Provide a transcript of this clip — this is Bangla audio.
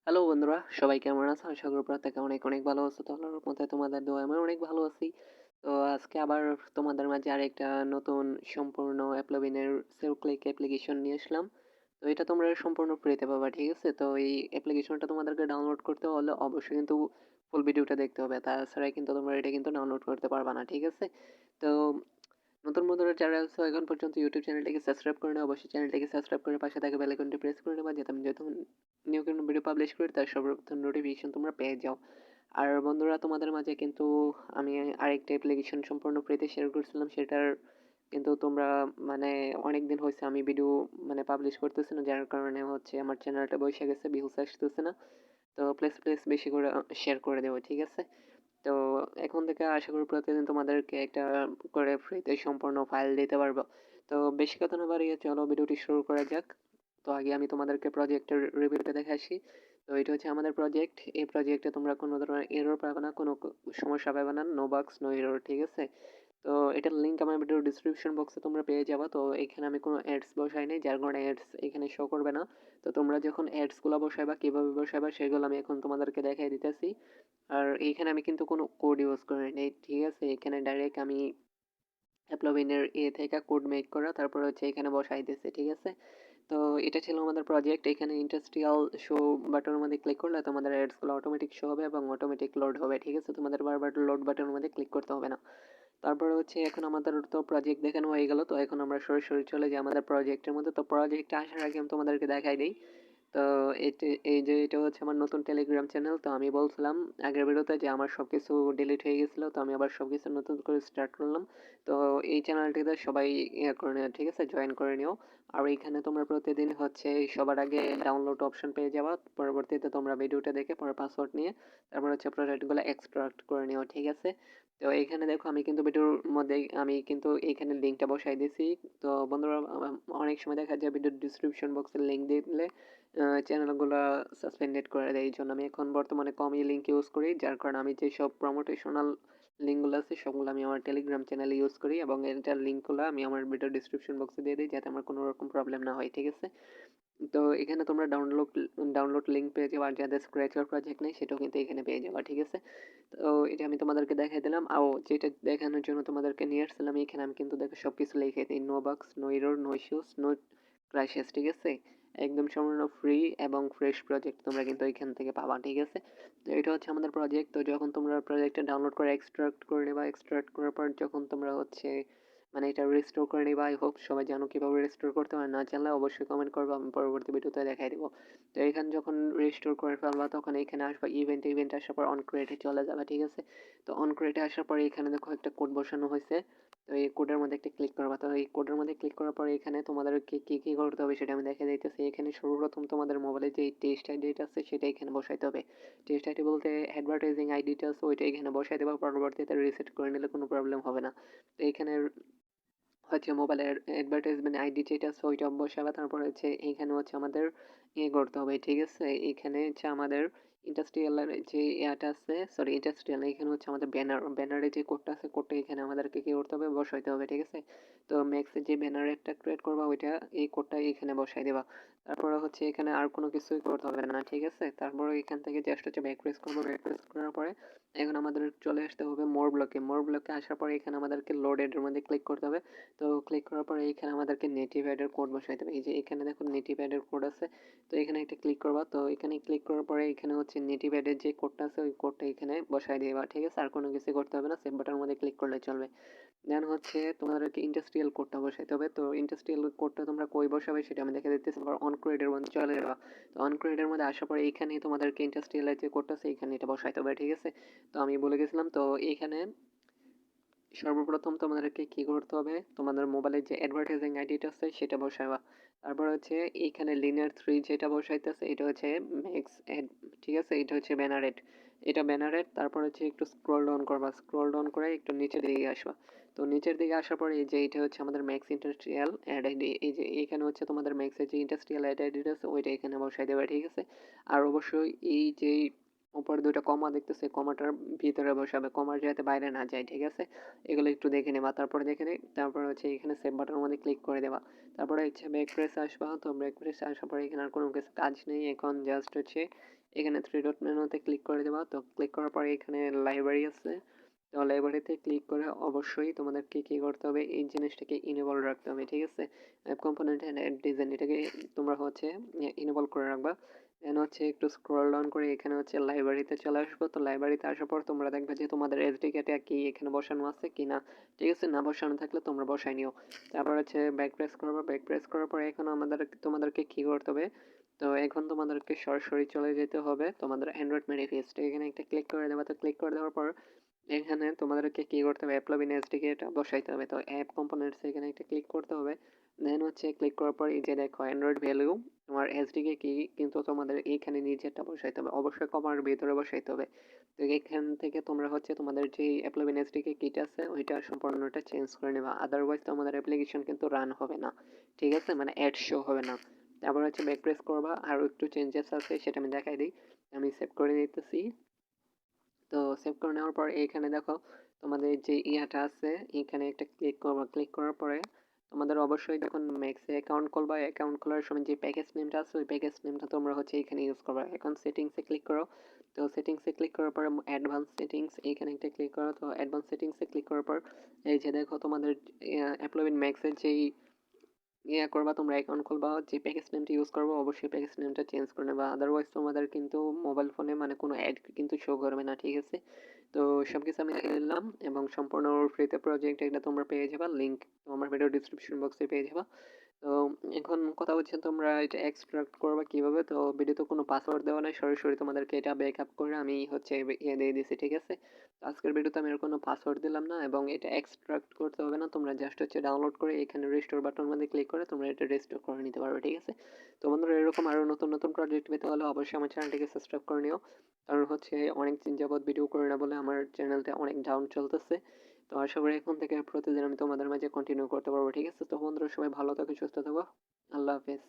হ্যালো বন্ধুরা, সবাই কেমন আছো? আশা করি প্রত্যেকে অনেক অনেক ভালো আছো। তো আল্লাহর রহমতে তোমাদের দোয়ায় আমি অনেক ভালো আছি। তো আজকে আবার তোমাদের মাঝে আরেকটা নতুন সম্পূর্ণ অ্যাপ্লোভিনের সেভ ক্লিক অ্যাপ্লিকেশন নিয়ে আসলাম। তো এটা তোমরা সম্পূর্ণ ফ্রিতে পাবা, ঠিক আছে? তো এই অ্যাপ্লিকেশনটা তোমাদেরকে ডাউনলোড করতে হলে অবশ্যই কিন্তু ফুল ভিডিওটা দেখতে হবে, তাছাড়া কিন্তু তোমরা এটা কিন্তু ডাউনলোড করতে পারবা না, ঠিক আছে? তো নতুন বন্ধুরা যারা আছো এখন পর্যন্ত ইউটিউব চ্যানেলটিকে সাবস্ক্রাইব করে নাও, অবশ্যই চ্যানেলটিকে সাবস্ক্রাইব করে পাশে থাকা বেল আইকনটি প্রেস করে নেবা, যাতে আমি যখন নিউ কোনো ভিডিও পাবলিশ করি তার সর্বপ্রথম নোটিফিকেশন তোমরা পেয়ে যাও। আর বন্ধুরা তোমাদের মাঝে কিন্তু আমি আরেকটা অ্যাপ্লিকেশন সম্পূর্ণ ফ্রিতে শেয়ার করছিলাম, সেটার কিন্তু তোমরা মানে অনেক দিন হয়েছে আমি ভিডিও পাবলিশ করতেছি না, যার কারণে হচ্ছে আমার চ্যানেলটা বসে গেছে, ভিউজ আসতেছে না। তো প্লিজ প্লিজ বেশি করে শেয়ার করে দেবো, ঠিক আছে? তো এখন থেকে আশা করি প্রতিদিন তোমাদেরকে একটা করে ফ্রিতে সম্পূর্ণ ফাইল দিতে পারবো। তো বেশি কথা না বাড়িয়ে চলো ভিডিওটি শুরু করা যাক। তো আগে আমি তোমাদেরকে প্রজেক্টের রিভিউটা দেখে আসি। তো এটা হচ্ছে আমাদের প্রজেক্ট। এই প্রজেক্টে তোমরা কোনো ধরনের এরর পাবে না, কোনো সমস্যা পাবে না, নো বাগস নো এরর, ঠিক আছে? তো এটার লিঙ্ক আমার ভিডিওর ডিসক্রিপশন বক্সে তোমরা পেয়ে যাবে। তো এখানে আমি কোনো অ্যাডস বসাই নাই, যার কারণে অ্যাডস এখানে শো করবে না। তো তোমরা যখন অ্যাডসগুলো বসাইবা, কিভাবে বসাইবা সেগুলো আমি এখন তোমাদেরকে দেখাই দিতেছি। আর এইখানে আমি কিন্তু কোনো কোড ইউজ করি নাই, ঠিক আছে? এখানে ডাইরেক্ট আমি অ্যাপ্লোভিনের থেকে কোড মেক করা, তারপর হচ্ছে এখানে বসাই দিয়েছে, ঠিক আছে? তো এটা ছিল আমাদের প্রজেক্ট। এখানে ইন্ডাস্ট্রিয়াল শো বাটনের মধ্যে ক্লিক করলে তোমাদের অ্যাডসগুলো অটোমেটিক শো হবে এবং অটোমেটিক লোড হবে, ঠিক আছে? তোমাদের বারবার লোড বাটনের মধ্যে ক্লিক করতে হবে না। তারপরে হচ্ছে এখন আমাদের তো প্রজেক্ট দেখানো হয়ে গেল, তো এখন আমরা সরাসরি চলে যাই আমাদের প্রজেক্টের মধ্যে। তো প্রজেক্টে আসার আগে আমি তোমাদেরকে দেখাই দিই। তো এই যে এটা হচ্ছে আমার নতুন টেলিগ্রাম চ্যানেল। তো আমি বলছিলাম আগের ভিডিওতে যে আমার সবকিছু ডিলিট হয়ে গেছিল, তো আমি আবার সবকিছু নতুন করে স্টার্ট করলাম। তো এই চ্যানেলটিতে সবাই ইয়ে করে নিও, ঠিক আছে? জয়েন করে নিও। আর এইখানে তোমরা প্রতিদিন হচ্ছে সবার আগে ডাউনলোড অপশন পেয়ে যাবা, পরবর্তীতে তোমরা ভিডিওটা দেখে পরে পাসওয়ার্ড নিয়ে তারপর হচ্ছে প্রোডাক্টগুলো এক্সট্রাক্ট করে নিও, ঠিক আছে? তো এইখানে দেখো আমি কিন্তু ভিডিওর মধ্যে আমি কিন্তু এইখানে লিঙ্কটা বসাই দিয়েছি। তো বন্ধুরা অনেক সময় দেখা যায় ভিডিওর ডিসক্রিপশন বক্সে লিঙ্ক দিলে চ্যানেলগুলো সাসপেন্ডেড করে দেয়। এই জন্য আমি এখন বর্তমানে কমই লিঙ্ক ইউজ করি, যার কারণে আমি যেসব প্রমোটেশনাল লিঙ্কগুলো আছে সবগুলো আমি আমার টেলিগ্রাম চ্যানেলে ইউজ করি, এবং এটার লিঙ্কগুলো আমি আমার ভিডিও ডিসক্রিপশন বক্সে দিয়ে দিই, যাতে আমার কোনো রকম প্রবলেম না হয়, ঠিক আছে? তো এখানে তোমরা ডাউনলোড লিঙ্ক পেয়ে যাবে, আর যাদের স্ক্র্যাচার প্রজেক্ট নেই সেটাও কিন্তু এখানে পেয়ে যাবে, ঠিক আছে? তো এটা আমি তোমাদেরকে দেখাই দিলাম। আর যেটা দেখানোর জন্য তোমাদেরকে নিয়ে আসছিলাম, এখানে আমি কিন্তু দেখো সবকিছু লিখে দিই, no bugs no error no issues no crashes, ঠিক আছে? একদম সম্পূর্ণ ফ্রি এবং ফ্রেশ প্রজেক্ট তোমরা কিন্তু এখান থেকে পাবা, ঠিক আছে? তো এটা হচ্ছে আমাদের প্রজেক্ট। তো যখন তোমরা প্রজেক্টটা ডাউনলোড করে এক্সট্রাক্ট করে নেবা, এক্সট্রাক্ট করার পর যখন তোমরা হচ্ছে এটা রিস্টোর করে নিবা, আই হোপ সবাই জানো কিভাবে রিস্টোর করতে হয়, না জানলে অবশ্যই কমেন্ট করবো, আমি পরবর্তী ভিডিওতে দেখাই দেবো। তো এখানে যখন রিস্টোর করে ফেলবা তখন এখানে আসবা ইভেন্ট আসার পর অন ক্রিয়েটে চলে যাবে, ঠিক আছে? তো অন ক্রিয়েটে আসার পরে এখানে দেখো একটা কোড বসানো হয়েছে। তো এই কোডের মধ্যে একটা ক্লিক করবা। তো এই কোডের মধ্যে ক্লিক করার পরে এখানে তোমাদেরকে কি কি করতে হবে সেটা আমি দেখে দিতেছি। এখানে সর্বপ্রথম তোমাদের মোবাইলে যে টেক্সট আইডিটা আছে সেটা এখানে বসাইতে হবে। টেক্সট আইডি বলতে অ্যাডভার্টাইজিং আইডিটা আছে ওইটা এখানে বসাই দেবা, পরবর্তীতে রিসেট করে নিলে কোনো প্রবলেম হবে না। তো এখানে হচ্ছে মোবাইলের অ্যাডভার্টাইজমেন্ট আইডি যেটা আছে ওইটা বসাবে, তারপর হচ্ছে এইখানে হচ্ছে আমাদের করতে হবে, ঠিক আছে? এখানে হচ্ছে আমাদের ইন্ডাস্ট্রিয়ালের যে ইয়াটা আছে, সরি ইন্ডাস্ট্রিয়াল, এখানে হচ্ছে আমাদের ব্যানারে যে কোডটা আছে কোডটা এখানে আমাদেরকে কি করতে হবে, বসাইতে হবে, ঠিক আছে? তো ম্যাক্সে যে ব্যানার একটা ক্রিয়েট করবা ওইটা এই কোডটা এখানে বসাই দেবা। তারপরে হচ্ছে এখানে আর কোনো কিছুই করতে হবে না, ঠিক আছে? তারপরে এখান থেকে জাস্ট হচ্ছে ব্যাক প্রেস করবো, ব্যাক প্রেস করার পরে এখন আমাদের চলে আসতে হবে মোর ব্লকে আসার পরে এখানে আমাদেরকে লোডেড এর মধ্যে ক্লিক করতে হবে। তো ক্লিক করার পরে এখানে আমাদেরকে নেটিভ অ্যাডের কোড বসাইতে হবে। এই যে এখানে দেখুন নেটিভ অ্যাডের কোড আছে, তো এখানে একটা ক্লিক করবা। তো এখানে ক্লিক করার পরে এখানে হচ্ছে নেটিভ অ্যাডের যে কোডটা আছে ওই কোডটা এখানে বসাই দিবা, ঠিক আছে? আর কোনো কিছু করতে হবে না, সেভ বাটনের মধ্যে ক্লিক করলে চলবে। দেন হচ্ছে তোমাদেরকে ইন্ডাস্ট্রিয়াল কোডটা বসাইতে হবে। তো ইন্ডাস্ট্রিয়াল কোডটা তোমরা কই বসাবে সেটা আমি দেখে দিতেছি। অন ক্রেডের মধ্যে চলে যাবা। তো অন ক্রেডের মধ্যে আসার পরে এখানে তোমাদেরকে ইন্ডাস্ট্রিয়ালের যে কোডটা আছে এখানে এটা বসাইতে হবে, ঠিক আছে? তো আমি বলে গেছিলাম। তো এখানে সর্বপ্রথম তোমাদেরকে কি করতে হবে, তোমাদের মোবাইলের যে অ্যাডভার্টাইজিং আইডিটা আছে সেটা বসাবা। তারপর হচ্ছে এইখানে লিনিয়ার 3 যেটা বসাইতেছে এটা হচ্ছে ম্যাক্স অ্যাড, ঠিক আছে? এটা হচ্ছে ব্যানার, এটা ব্যানারের। তারপর হচ্ছে একটু স্ক্রল ডাউন করবা, স্ক্রল ডাউন করে একটু নিচের দিকে আসবা। তো নিচের দিকে আসার পরে এই যে এটা হচ্ছে আমাদের ম্যাক্স ইন্ডাস্ট্রিয়াল অ্যাড আইডি, এই যে এখানে হচ্ছে তোমাদের ম্যাক্সের যে ইন্ডাস্ট্রিয়াল অ্যাড আইডিটা আছে ওইটা এখানে বসাই দেবে, ঠিক আছে? আর অবশ্যই এই যে উপরে 2টা কমা দেখতেছো, এই কমাটার ভিতরে বসাবে, কমার যাতে বাইরে না যায়, ঠিক আছে? এগুলো একটু দেখে নেবা। তারপরে দেখে নিই, তারপরে হচ্ছে এখানে সেভ বাটনের মধ্যে ক্লিক করে দেবা। তারপরে হচ্ছে ব্যাক প্রেস আসবা, তো ব্যাক প্রেস আসার পরে এখানে আর কোনো কিছু কাজ নেই, এখন জাস্ট হচ্ছে এখানে থ্রি ডট মেনুতে ক্লিক করে দেবা। তো ক্লিক করার পরে এখানে লাইব্রেরি আছে, তো লাইব্রেরিতে ক্লিক করে অবশ্যই তোমাদেরকে কি করতে হবে, এই জিনিসটাকে ইনেবল রাখতে হবে, ঠিক আছে? App component and ad design, এটাকে তোমরা হচ্ছে ইনেবল করে রাখবা। দেন হচ্ছে একটু স্ক্রল ডাউন করে এখানে হচ্ছে লাইব্রেরিতে চলে আসবো। তো লাইব্রেরিতে আসার পর তোমরা দেখবে যে তোমাদের এসডিকেটা কি এখানে বসানো আছে কি না, ঠিক আছে? না বসানো থাকলে তোমরা বসাই নিও। তারপর হচ্ছে ব্যাক প্রেস করবো, ব্যাক প্রেস করার পরে এখন তোমাদেরকে কি করতে হবে, তো এখন তোমাদেরকে সরাসরি চলে যেতে হবে তোমাদের অ্যান্ড্রয়েড ম্যানিফেস্টে, এখানে একটা ক্লিক করে দেবা। তো ক্লিক করে দেওয়ার পর এখানে তোমাদেরকে কি করতে হবে, অ্যাপলবিন এসডিকে এটা বসাইতে হবে। তো অ্যাপ কম্পোনেন্টস এখানে একটা ক্লিক করতে হবে। দেন হচ্ছে ক্লিক করার পর এই যে দেখো অ্যান্ড্রয়েড ভ্যালু, তোমার এসডিকে কি কিন্তু তোমাদের এইখানে নিচেরটা বসাইতে হবে, অবশ্যই কমার ভিতরে বসাইতে হবে। তো এখান থেকে তোমরা হচ্ছে তোমাদের যে অ্যাপলবিন এসডিকে কিটা আছে ওইটা সম্পূর্ণটা চেঞ্জ করে নেবা, আদারওয়াইজ তোমাদের অ্যাপ্লিকেশন কিন্তু রান হবে না, ঠিক আছে? মানে অ্যাড শো হবে না। তারপর হচ্ছে ব্যাক প্রেস করবা, আরও একটু চেঞ্জেস আছে সেটা আমি দেখাই দিই, আমি সেভ করে দিতেছি। তো সেভ করে নেওয়ার পর এখানে দেখো তোমাদের যে ইয়াটা আছে এখানে একটা ক্লিক করবা, ক্লিক করার পরে তোমাদের অবশ্যই যখন ম্যাক্সে অ্যাকাউন্ট খুলবা, অ্যাকাউন্ট খোলার সময় যে প্যাকেজ নেমটা আছে ওই প্যাকেজ নেমটা তোমরা হচ্ছে এখানে ইউজ করবা। এখন সেটিংসে ক্লিক করো, তো সেটিংসে ক্লিক করার পরে অ্যাডভান্স সেটিংস এইখানে একটা ক্লিক করো। তো অ্যাডভান্স সেটিংসে ক্লিক করার পর এই যে দেখো তোমাদের অ্যাপলোবিন ম্যাক্সের যেই করবা, তোমরা অ্যাকাউন্ট খুলবা, যে প্যাকেজ নেমটা ইউজ করবো অবশ্যই প্যাকেজ নেমটা চেঞ্জ করে নেবা, আদারওয়াইজ তোমাদের কিন্তু মোবাইল ফোনে মানে কোনো অ্যাড কিন্তু শো করবে না, ঠিক আছে? তো সবকিছু আমি দেখে নিলাম এবং সম্পূর্ণ ফ্রিতে প্রজেক্ট এটা তোমরা পেয়ে যাবা, লিঙ্ক আমার ভিডিও ডিসক্রিপশন বক্সে পেয়ে যাবা। তো এখন কথা হচ্ছে তোমরা এটা এক্সট্রাক্ট করবা কিভাবে, তো ভিডিওতে কোনো পাসওয়ার্ড দেওয়া নাই, সরাসরি তোমাদেরকে এটা ব্যাকআপ করে আমি হচ্ছে দিয়ে দিয়েছি, ঠিক আছে? তো আজকের ভিডিওতে আমি আর কোনো পাসওয়ার্ড দিলাম না এবং এটা এক্সট্রাক্ট করতে হবে না, তোমরা জাস্ট হচ্ছে ডাউনলোড করে এখানে রেস্টোর বাটন মধ্যে ক্লিক করে তোমরা এটা রেস্টোর করে নিতে পারবে, ঠিক আছে? তো বন্ধুরা এরকম আরো নতুন নতুন প্রজেক্ট পেতে হলে অবশ্যই আমার চ্যানেলটিকে সাবস্ক্রাইব করে নিও, কারণ হচ্ছে অনেক দিন যাবত ভিডিও করে না বলে আমার চ্যানেলটা অনেক ডাউন চলতেছে। তো আশা করি এখন থেকে প্রতিদিন আমি তোমাদের মাঝে কন্টিনিউ করতে পারবো, ঠিক আছে? তো বন্ধুরা সবাই ভালো থাকো, সুস্থ থাকো, আল্লাহ হাফেজ।